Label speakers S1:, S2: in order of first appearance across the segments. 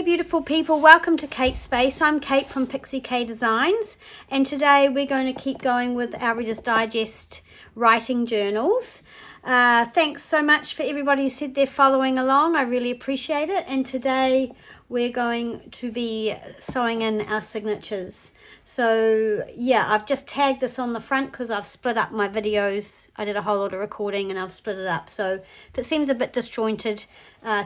S1: beautiful people, welcome to Kate's Space. I'm Kate from Pixie Designs, and today we're going to keep going with our Reader's Digest writing journals. Thanks so much for everybody who said they're following along. I really appreciate it. And today we're going to be sewing in our signatures. So yeah, I've just tagged this on the front because I've split up my videos. I did a whole lot of recording and I've split it up. So if it seems a bit disjointed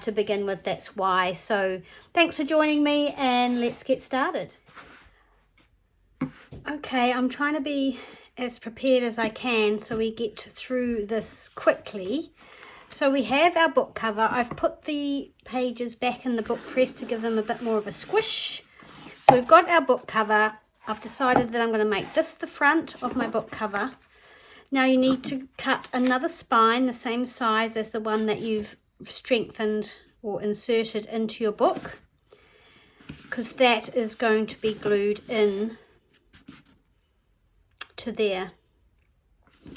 S1: to begin with, that's why. So thanks for joining me and let's get started. Okay, I'm trying to be as prepared as I can so we get through this quickly. So we have our book cover. I've put the pages back in the book press to give them a bit more of a squish. So we've got our book cover. I've decided that I'm going to make this the front of my book cover. Now you need to cut another spine the same size as the one that you've strengthened or inserted into your book, because that is going to be glued in to there,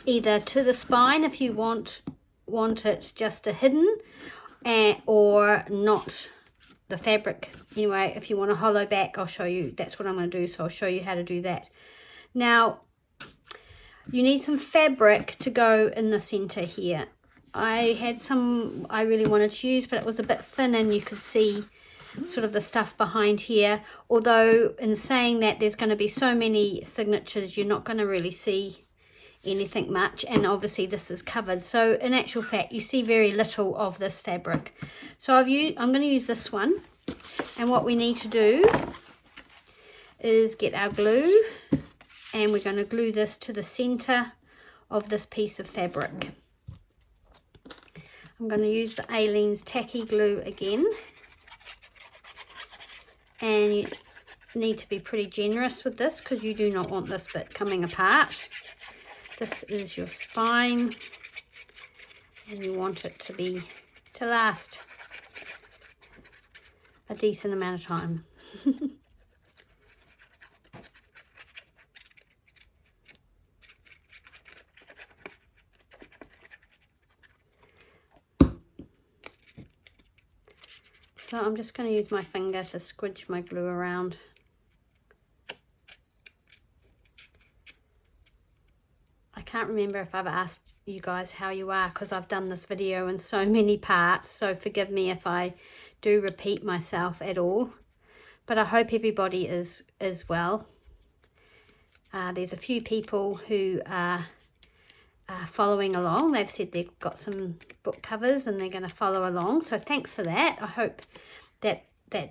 S1: either to the spine if you want it just a hidden, or not the fabric. Anyway, if you want a hollow back, I'll show you. That's what I'm going to do, so I'll show you how to do that. Now you need some fabric to go in the center here. I had some I really wanted to use, but it was a bit thin and you could see sort of the stuff behind here. Although in saying that, there's going to be so many signatures, you're not going to really see anything much, and obviously this is covered, so in actual fact you see very little of this fabric. So I'm going to use this one, and what we need to do is get our glue, and we're going to glue this to the center of this piece of fabric. I'm going to use the Aleene's tacky glue again, and you need to be pretty generous with this because you do not want this bit coming apart. This is your spine, and you want it to last a decent amount of time. So I'm just going to use my finger to squidge my glue around. I can't remember if I've asked you guys how you are, because I've done this video in so many parts, so forgive me if I do repeat myself at all, but I hope everybody is well. There's a few people who are following along. They've said they've got some book covers and they're going to follow along, so thanks for that. I hope that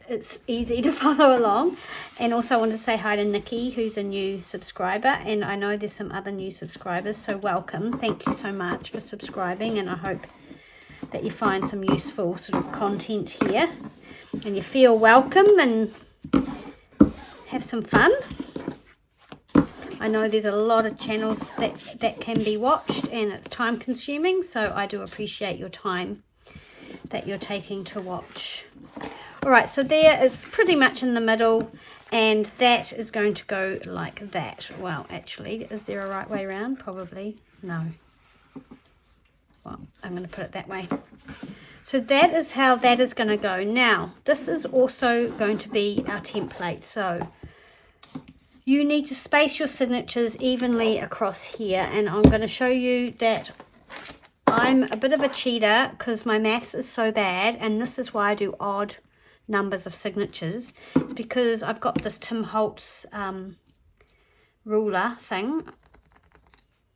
S1: it's easy to follow along. And also I want to say hi to Nikki, who's a new subscriber, and I know there's some other new subscribers, so welcome. Thank you so much for subscribing, and I hope that you find some useful sort of content here and you feel welcome and have some fun. I know there's a lot of channels that can be watched and it's time consuming, so I do appreciate your time that you're taking to watch. Alright, so there is pretty much in the middle, and that is going to go like that. Well, actually, is there a right way around? Probably no. Well, I'm going to put it that way. So that is how that is going to go. Now, this is also going to be our template. So you need to space your signatures evenly across here, and I'm going to show you that I'm a bit of a cheater because my maths is so bad, and this is why I do odd numbers of signatures. It's because I've got this Tim Holtz ruler thing,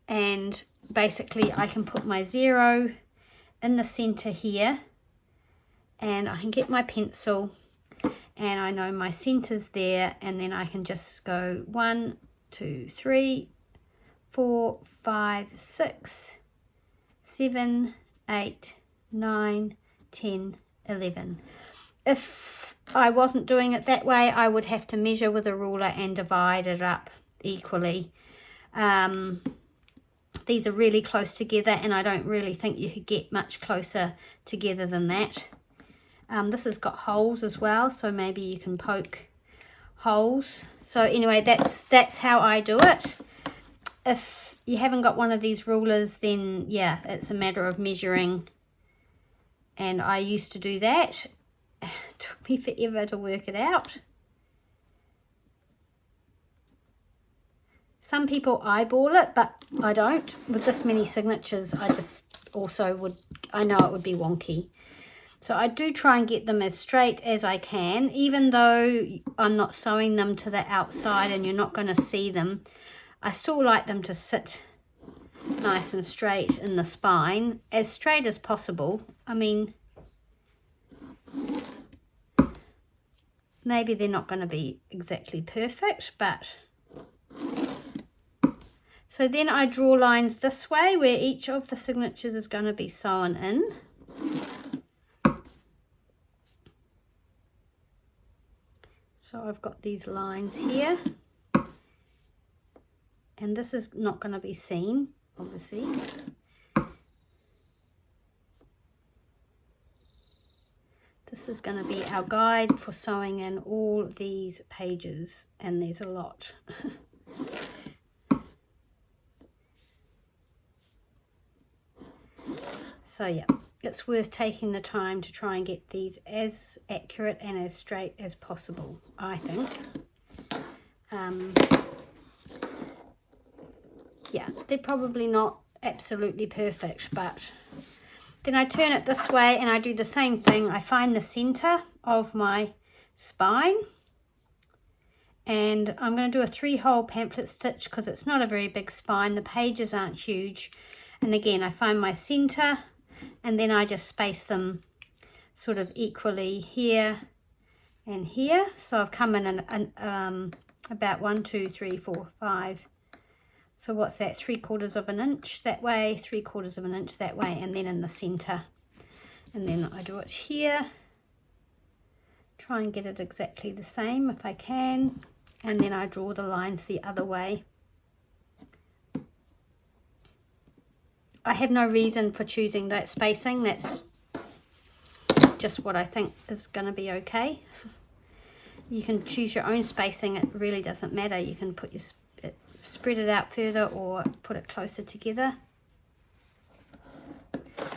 S1: and basically I can put my 0 in the center here, and I can get my pencil and I know my center's there, and then I can just go 1 2 3 4 5 6 7 8 9 10 11. If I wasn't doing it that way, I would have to measure with a ruler and divide it up equally. These are really close together, and I don't really think you could get much closer together than that. This has got holes as well, so maybe you can poke holes. So anyway, that's how I do it. If you haven't got one of these rulers, then yeah, it's a matter of measuring, and I used to do that took me forever to work it out. Some people eyeball it, but I don't. With this many signatures, I just also would, I know it would be wonky. So I do try and get them as straight as I can, even though I'm not sewing them to the outside and you're not going to see them. I still like them to sit nice and straight in the spine, as straight as possible. I mean, maybe they're not going to be exactly perfect, but... So then I draw lines this way where each of the signatures is going to be sewn in. So I've got these lines here. And this is not going to be seen, obviously. This is going to be our guide for sewing in all these pages, and there's a lot. So yeah, it's worth taking the time to try and get these as accurate and as straight as possible, I think. Yeah, they're probably not absolutely perfect, but then I turn it this way and I do the same thing. I find the center of my spine, and I'm going to do a 3-hole pamphlet stitch because it's not a very big spine. The pages aren't huge. And again, I find my center, and then I just space them sort of equally here and here. So I've come in about 1, 2, 3, 4, 5. So what's that? 3/4 of an inch that way, 3/4 of an inch that way, and then in the center. And then I do it here. Try and get it exactly the same if I can. And then I draw the lines the other way. I have no reason for choosing that spacing. That's just what I think is going to be okay. You can choose your own spacing. It really doesn't matter. You can put your spread it out further or put it closer together.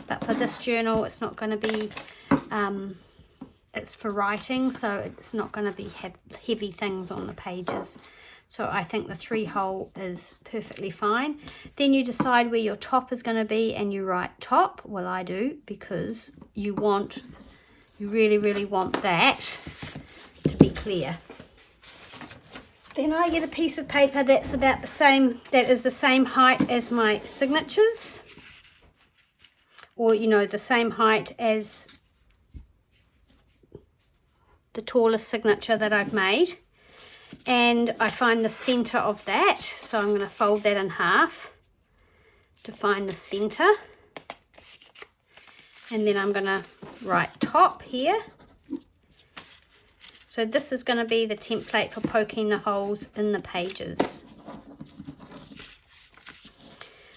S1: But for this journal, it's not going to be, it's for writing, so it's not going to be heavy things on the pages. So I think the 3-hole is perfectly fine. Then you decide where your top is going to be and you write top. Well, I do, because you really, really want that to be clear. Then I get a piece of paper that's about the same, that is the same height as my signatures. Or, you know, the same height as the tallest signature that I've made. And I find the center of that. So I'm going to fold that in half to find the center. And then I'm going to write top here. So this is going to be the template for poking the holes in the pages.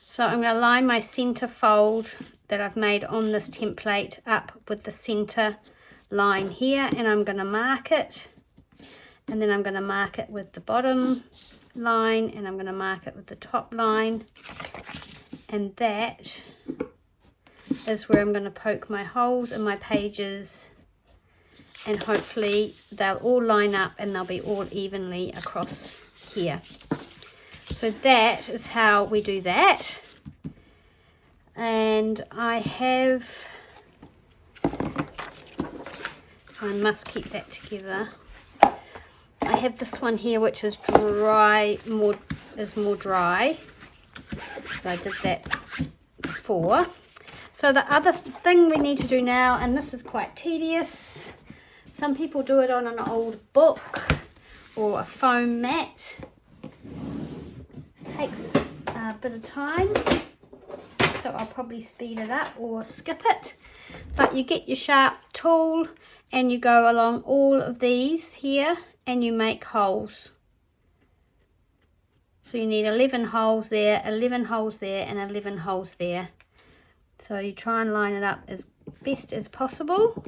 S1: So I'm going to line my center fold that I've made on this template up with the center line here, and I'm going to mark it. And then I'm going to mark it with the bottom line, and I'm going to mark it with the top line. And that is where I'm going to poke my holes in my pages. And hopefully they'll all line up and they'll be all evenly across here. So that is how we do that. And I have, so I must keep that together. I have this one here which is dry, more dry. So I did that before. So the other thing we need to do now, and this is quite tedious, some people do it on an old book or a foam mat. It takes a bit of time, so I'll probably speed it up or skip it. But you get your sharp tool and you go along all of these here and you make holes. So you need 11 holes there, 11 holes there, and 11 holes there. So you try and line it up as best as possible.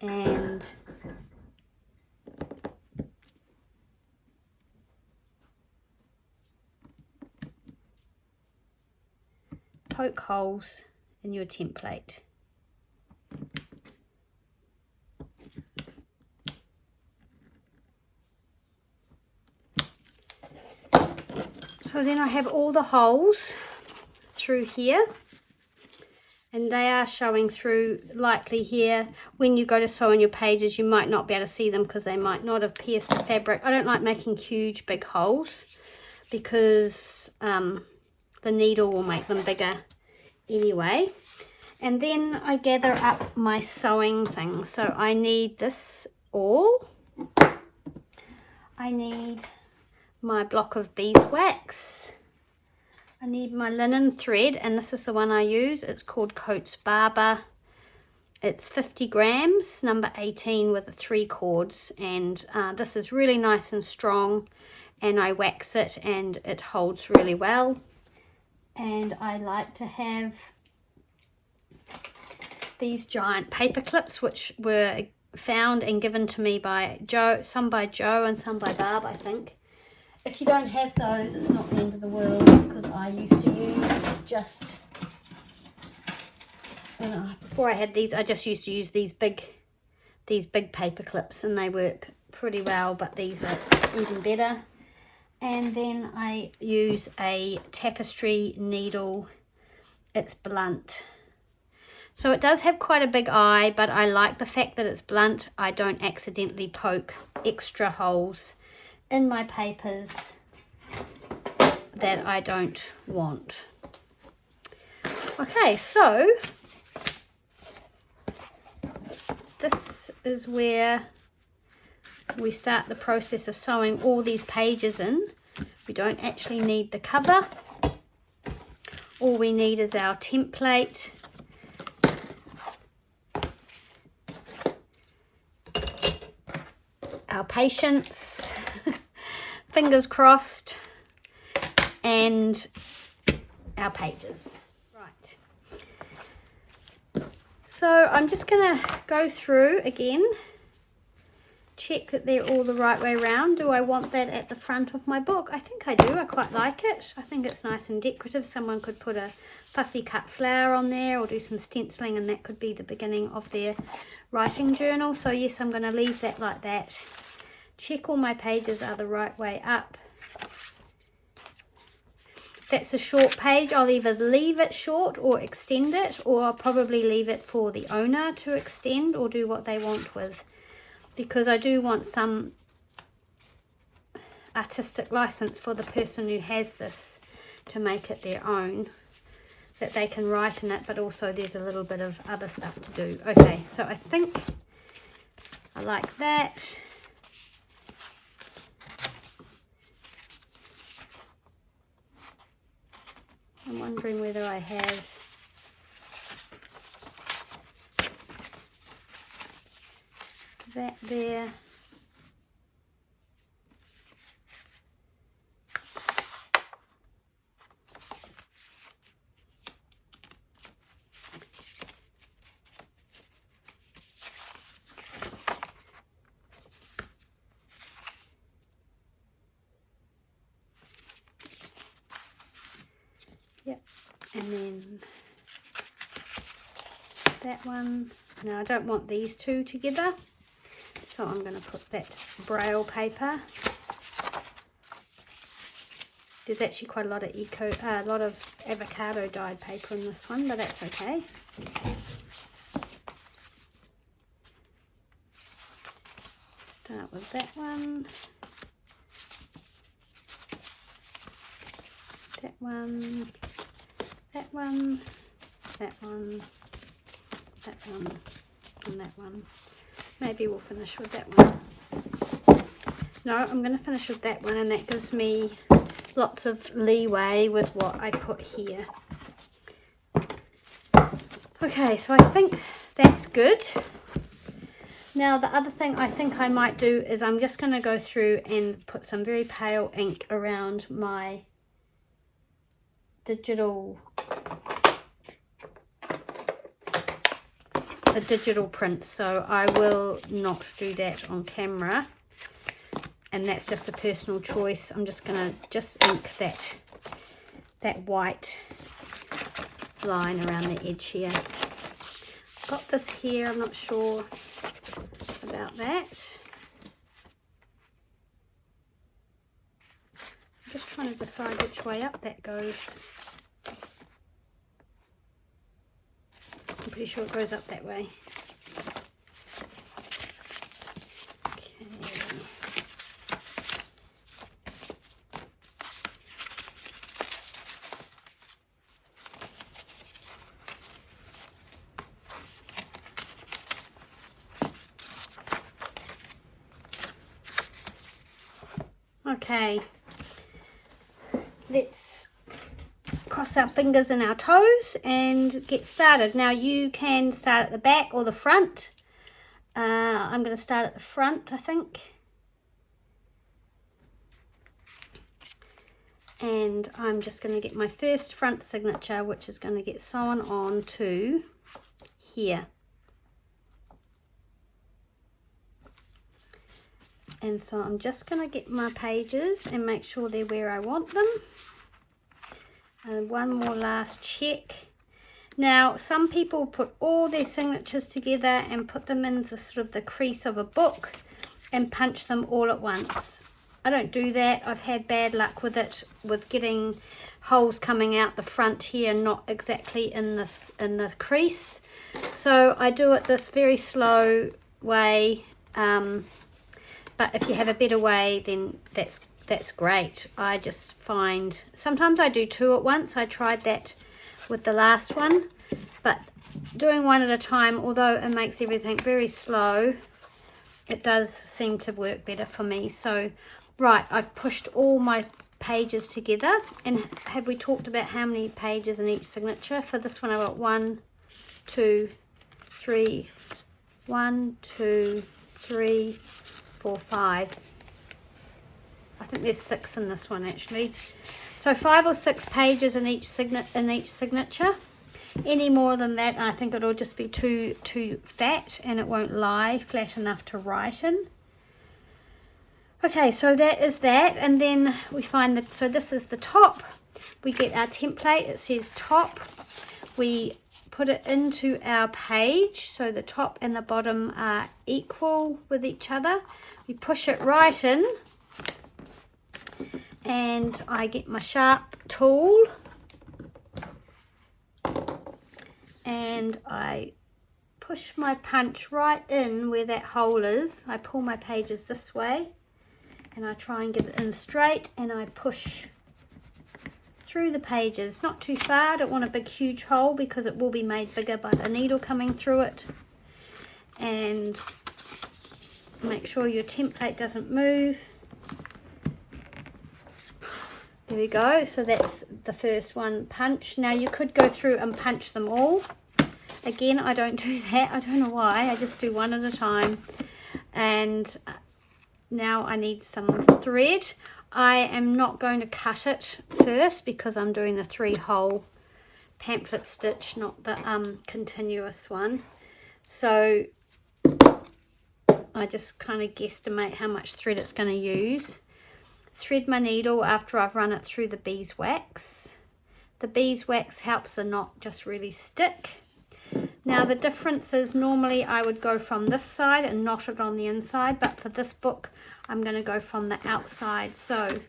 S1: And poke holes in your template. So then I have all the holes through here, and they are showing through likely here. When you go to sew on your pages, you might not be able to see them because they might not have pierced the fabric. I don't like making huge big holes because the needle will make them bigger anyway. And then I gather up my sewing things. So I need this all. I need my block of beeswax. I need my linen thread, and this is the one I use. It's called Coates Barber. It's 50 grams, number 18 with the 3 cords, and this is really nice and strong, and I wax it and it holds really well. And I like to have these giant paper clips, which were found and given to me by Joe, some by Joe and some by Barb, I think. If you don't have those, it's not the end of the world, because I used to use just, before I had these, I just used to use these big paper clips, and they work pretty well, but these are even better. And then I use a tapestry needle. It's blunt. So it does have quite a big eye, but I like the fact that it's blunt. I don't accidentally poke extra holes in my papers that I don't want. Okay, so this is where we start the process of sewing all these pages in. We don't actually need the cover. All we need is our template, our patience, fingers crossed, and our pages. Right. So I'm just going to go through again, check that they're all the right way around. Do I want that at the front of my book? I think I do. I quite like it. I think it's nice and decorative. Someone could put a fussy cut flower on there or do some stenciling, and that could be the beginning of their writing journal. So yes, I'm going to leave that like that. Check all my pages are the right way up. That's a short page. I'll either leave it short or extend it, or I'll probably leave it for the owner to extend or do what they want with, because I do want some artistic license for the person who has this to make it their own, that they can write in it, but also there's a little bit of other stuff to do. Okay, so I think I like that. I'm wondering whether I have that there. Yep, and then that one. Now I don't want these two together, so I'm going to put that braille paper. There's actually quite a lot of avocado dyed paper in this one, but that's okay. Start with that one. That one, that one, that one, that one, and that one. Maybe we'll finish with that one. No, I'm going to finish with that one, and that gives me lots of leeway with what I put here. Okay, so I think that's good. Now the other thing I think I might do is I'm just going to go through and put some very pale ink around my digital print, so I will not do that on camera, and that's just a personal choice. I'm just gonna ink that white line around the edge here. Got this here, I'm not sure about that. Just trying to decide which way up that goes. I'm pretty sure it goes up that way. Okay, let's cross our fingers and our toes and get started. Now you can start at the back or the front. I'm going to start at the front, I think. And I'm just going to get my first front signature, which is going to get sewn on to here. And so I'm just going to get my pages and make sure they're where I want them. And one more last check. Now, some people put all their signatures together and put them in the sort of the crease of a book and punch them all at once. I don't do that. I've had bad luck with it, with getting holes coming out the front here, not exactly in the crease. So I do it this very slow way. But if you have a better way, then that's great. I just find sometimes I do two at once. I tried that with the last one, but doing one at a time, although it makes everything very slow, it does seem to work better for me. So, right, I've pushed all my pages together. And have we talked about how many pages in each signature? For this one, I've got 1, 2, 3, 1, 2, 3, 4, 5. I think there's 6 in this one actually. So 5 or 6 pages in each signature. Any more than that, I think it'll just be too fat and it won't lie flat enough to write in. Okay, so that is that, and then we find that, so this is the top. We get our template, it says top. We put it into our page, so the top and the bottom are equal with each other. We push it right in, and I get my sharp tool, and I push my punch right in where that hole is. I pull my pages this way, and I try and get it in straight, and I push through the pages, not too far. I don't want a big huge hole because it will be made bigger by the needle coming through it. And make sure your template doesn't move. There we go, so that's the first one punch. Now you could go through and punch them all. Again, I don't do that, I don't know why, I just do one at a time. And now I need some thread. I am not going to cut it first because I'm doing the 3-hole pamphlet stitch, not the continuous one. So I just kind of guesstimate how much thread it's going to use. Thread my needle after I've run it through the beeswax. The beeswax helps the knot just really stick. Now the difference is normally I would go from this side and knot it on the inside, but for this book I'm going to go from the outside. So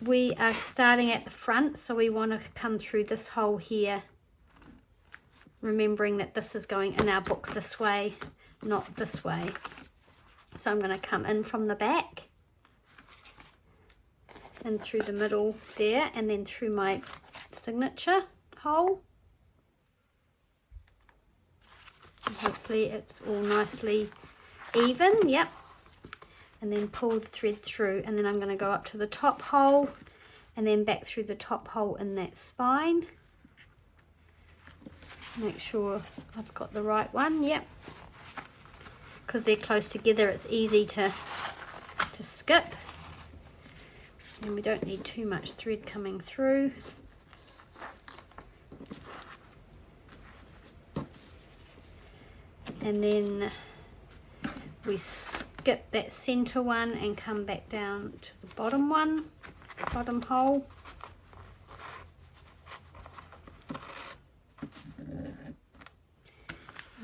S1: we are starting at the front, so we want to come through this hole here, remembering that this is going in our book this way, not this way. So I'm going to come in from the back and through the middle there, and then through my signature hole. And hopefully it's all nicely even. Yep. And then pull the thread through, and then I'm going to go up to the top hole and then back through the top hole in that spine. Make sure I've got the right one. Yep. Because they're close together, it's easy to skip. And we don't need too much thread coming through. And then we skip that center one and come back down to the bottom one, bottom hole.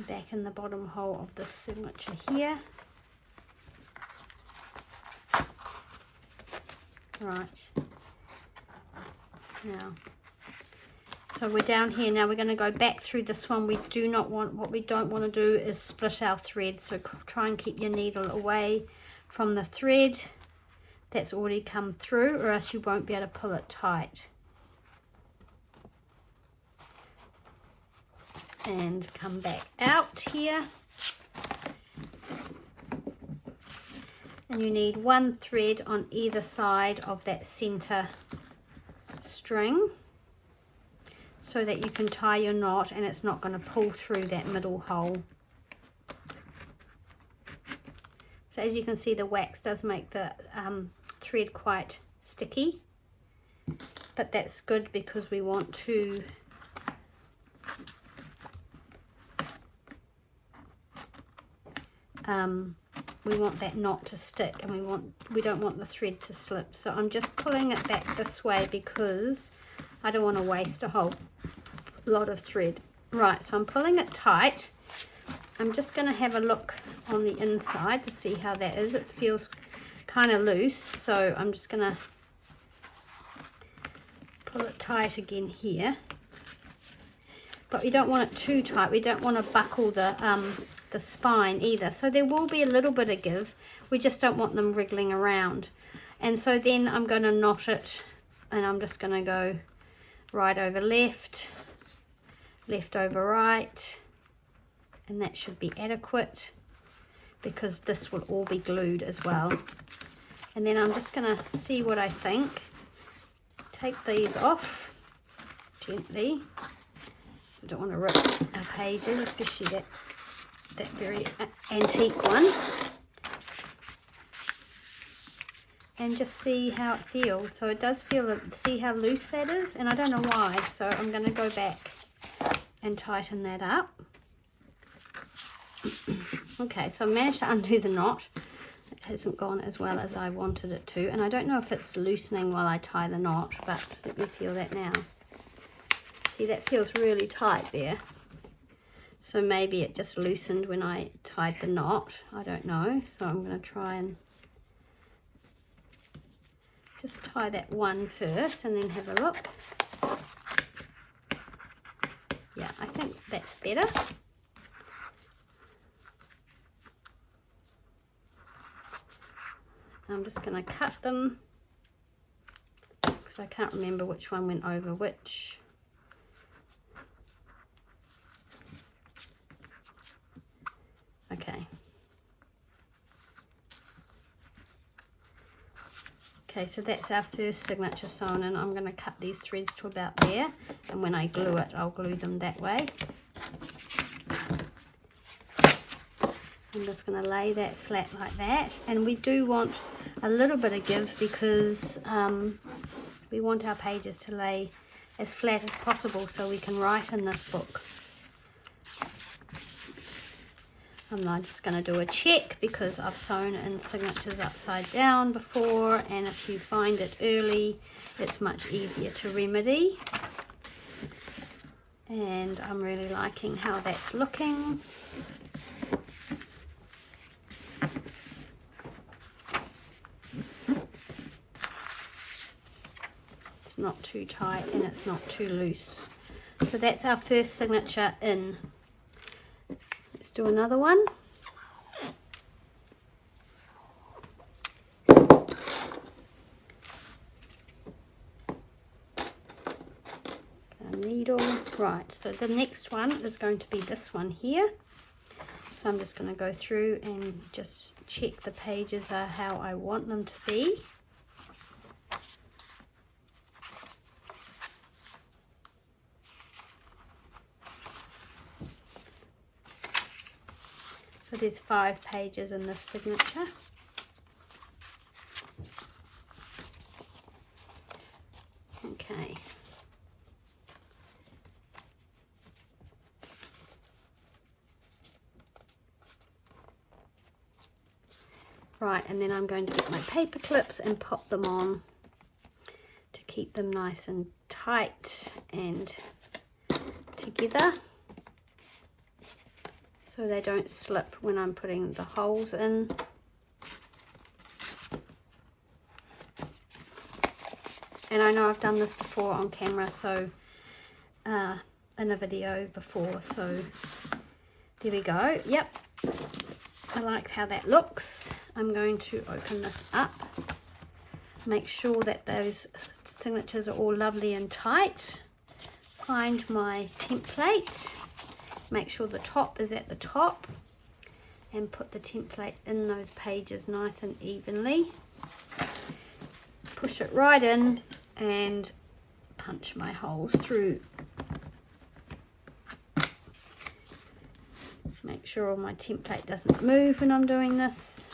S1: Back in the bottom hole of this signature here. Right. Now, so we're down here now. We're going to go back through this one. We do not want, what we don't want to do is split our thread. So try and keep your needle away from the thread that's already come through, or else you won't be able to pull it tight. And come back out here. And you need one thread on either side of that center string so that you can tie your knot and it's not going to pull through that middle hole. So as you can see, the wax does make the thread quite sticky, but that's good because we want to that knot to stick, and we don't want the thread to slip. So I'm just pulling it back this way because I don't want to waste a whole lot of thread. Right, so I'm pulling it tight. I'm just going to have a look on the inside to see how that is. It feels kind of loose, so I'm just going to pull it tight again here. But we don't want it too tight. We don't want to buckle the spine either. So there will be a little bit of give. We just don't want them wriggling around. And so then I'm going to knot it, and I'm just going to go right over left, left over right, and that should be adequate because this will all be glued as well. And then I'm just going to see what I think. Take these off gently. I don't want to rip our pages, especially that very antique one. And just see how it feels. So it does feel, see how loose that is? And I don't know why, so I'm going to go back and tighten that up. Okay, so I managed to undo the knot. It hasn't gone as well as I wanted it to, and I don't know if it's loosening while I tie the knot, but let me feel that now. See, that feels really tight there. So maybe it just loosened when I tied the knot. I don't know. So I'm going to try and just tie that one first and then have a look. Yeah, I think that's better. I'm just going to cut them because I can't remember which one went over which. Okay, so that's our first signature sewn, and I'm going to cut these threads to about there, and when I glue it, I'll glue them that way. I'm just going to lay that flat like that, and we do want a little bit of give because we want our pages to lay as flat as possible so we can write in this book. I'm now just going to do a check because I've sewn in signatures upside down before, and if you find it early, it's much easier to remedy. And I'm really liking how that's looking. It's not too tight and it's not too loose. So that's our first signature in. Let's do another one. A needle. Right, so the next one is going to be this one here. So I'm just going to go through and just check the pages are how I want them to be. So there's 5 pages in this signature. Okay. Right, and then I'm going to get my paper clips and pop them on to keep them nice and tight and together, so they don't slip when I'm putting the holes in. And I know I've done this before on camera, so in a video before, so there we go. Yep, I like how that looks. I'm going to open this up, make sure that those signatures are all lovely and tight. Find my template, make sure the top is at the top, and put the template in those pages nice and evenly. Push it right in and punch my holes through. Make sure my template doesn't move when I'm doing this.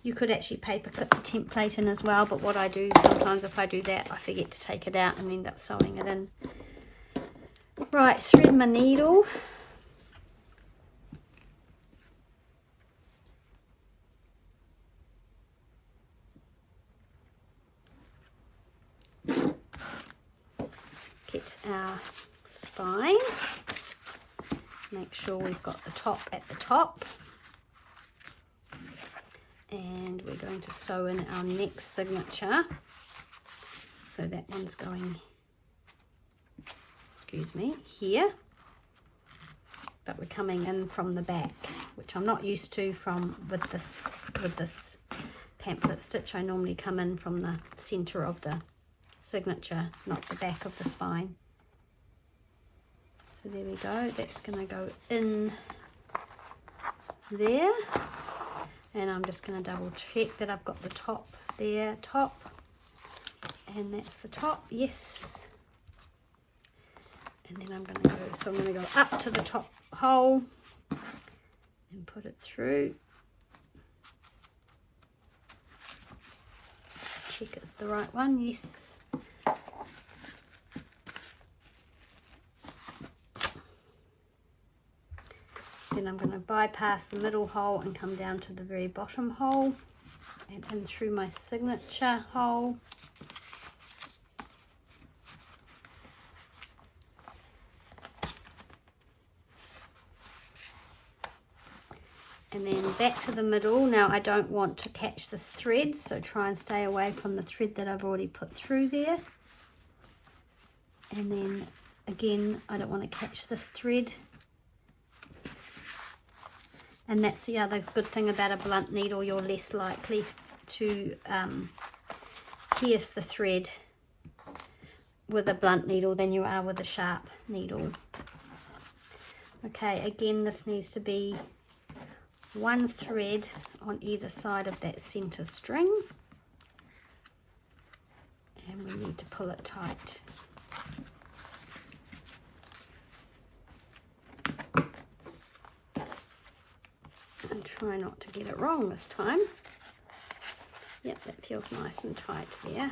S1: You could actually paper clip the template in as well, but what I do sometimes, if I do that, I forget to take it out and end up sewing it in. Right, thread my needle. Get our spine. Make sure we've got the top at the top. And we're going to sew in our next signature. So that one's going, excuse me, here. But we're coming in from the back, which I'm not used to with this pamphlet stitch. I normally come in from the center of the signature, not the back of the spine. So there we go, that's going to go in there, and I'm just going to double check that I've got the top there, top, and that's the top, yes. And then I'm going to go, so I'm going to go up to the top hole and put it through. Check it's the right one, yes. Then I'm going to bypass the middle hole and come down to the very bottom hole and in through my signature hole. And then back to the middle. Now I don't want to catch this thread, so try and stay away from the thread that I've already put through there. And then again, I don't want to catch this thread. And that's the other good thing about a blunt needle, you're less likely to pierce the thread with a blunt needle than you are with a sharp needle. Okay, again, this needs to be one thread on either side of that center string, and we need to pull it tight. And try not to get it wrong this time. Yep, that feels nice and tight there.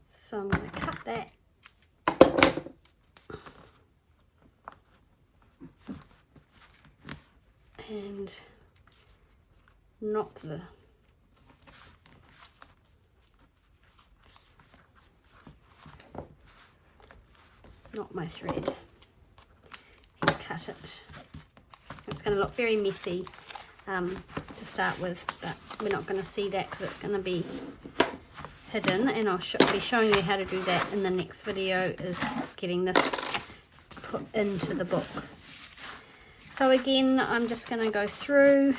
S1: So I'm going to cut that. And knot my thread and cut it. It's going to look very messy to start with, but we're not going to see that because it's going to be hidden, and I'll be showing you how to do that in the next video, is getting this put into the book. So again, I'm just going to go through.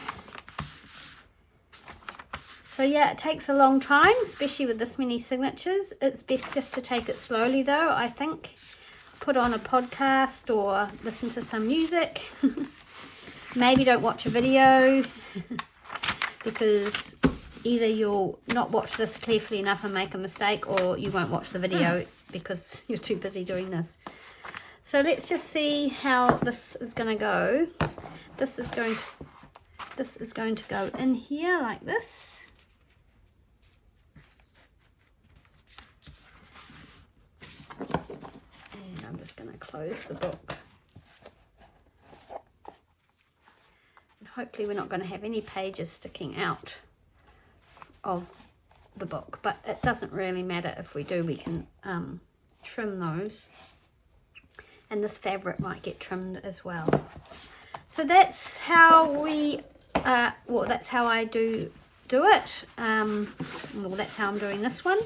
S1: So yeah, it takes a long time, especially with this many signatures. It's best just to take it slowly though, I think. Put on a podcast or listen to some music. Maybe don't watch a video because either you'll not watch this carefully enough and make a mistake, or you won't watch the video because you're too busy doing this. So let's just see how this is going to go. This is going to go in here like this. And I'm just going to close the book. And hopefully we're not going to have any pages sticking out of the book, but it doesn't really matter if we do. We can trim those. And this fabric might get trimmed as well. So that's how we, well, that's how I do it. Well, that's how I'm doing this one.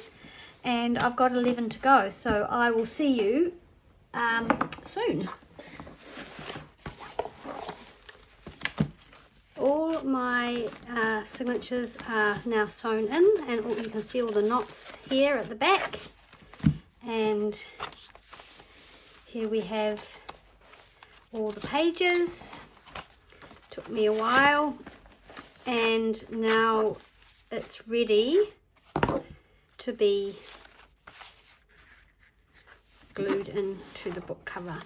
S1: and I've got 11 to go, so I will see you soon. All my signatures are now sewn in, and you can see all the knots here at the back, and here we have all the pages. Took me a while, and now it's ready to be glued into the book cover.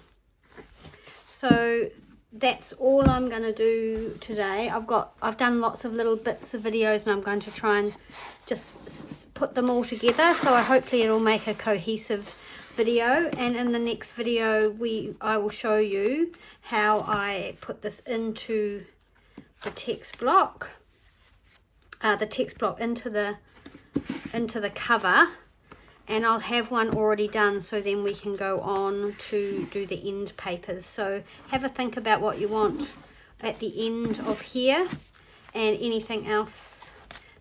S1: So that's all I'm going to do today. I've done lots of little bits of videos, and I'm going to try and just put them all together, so hopefully it'll make a cohesive video. And in the next video I will show you how I put this into the text block into the cover, and I'll have one already done, so then we can go on to do the end papers. So have a think about what you want at the end of here, and anything else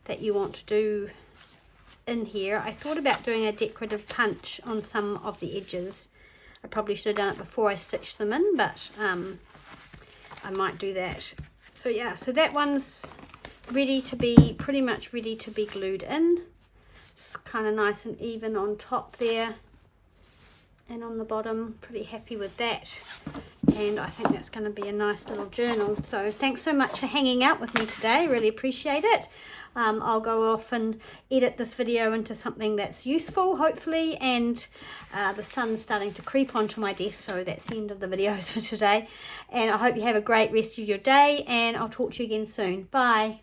S1: that you want to do in here. I thought about doing a decorative punch on some of the edges. I probably should have done it before I stitched them in, but I might do that. So yeah, so that one's ready to be, pretty much ready to be glued in. It's kind of nice and even on top there and on the bottom. Pretty happy with that, and I think that's going to be a nice little journal. So thanks so much for hanging out with me today, really appreciate it. I'll go off and edit this video into something that's useful, hopefully, and the sun's starting to creep onto my desk, so that's the end of the videos for today, and I hope you have a great rest of your day, and I'll talk to you again soon. Bye.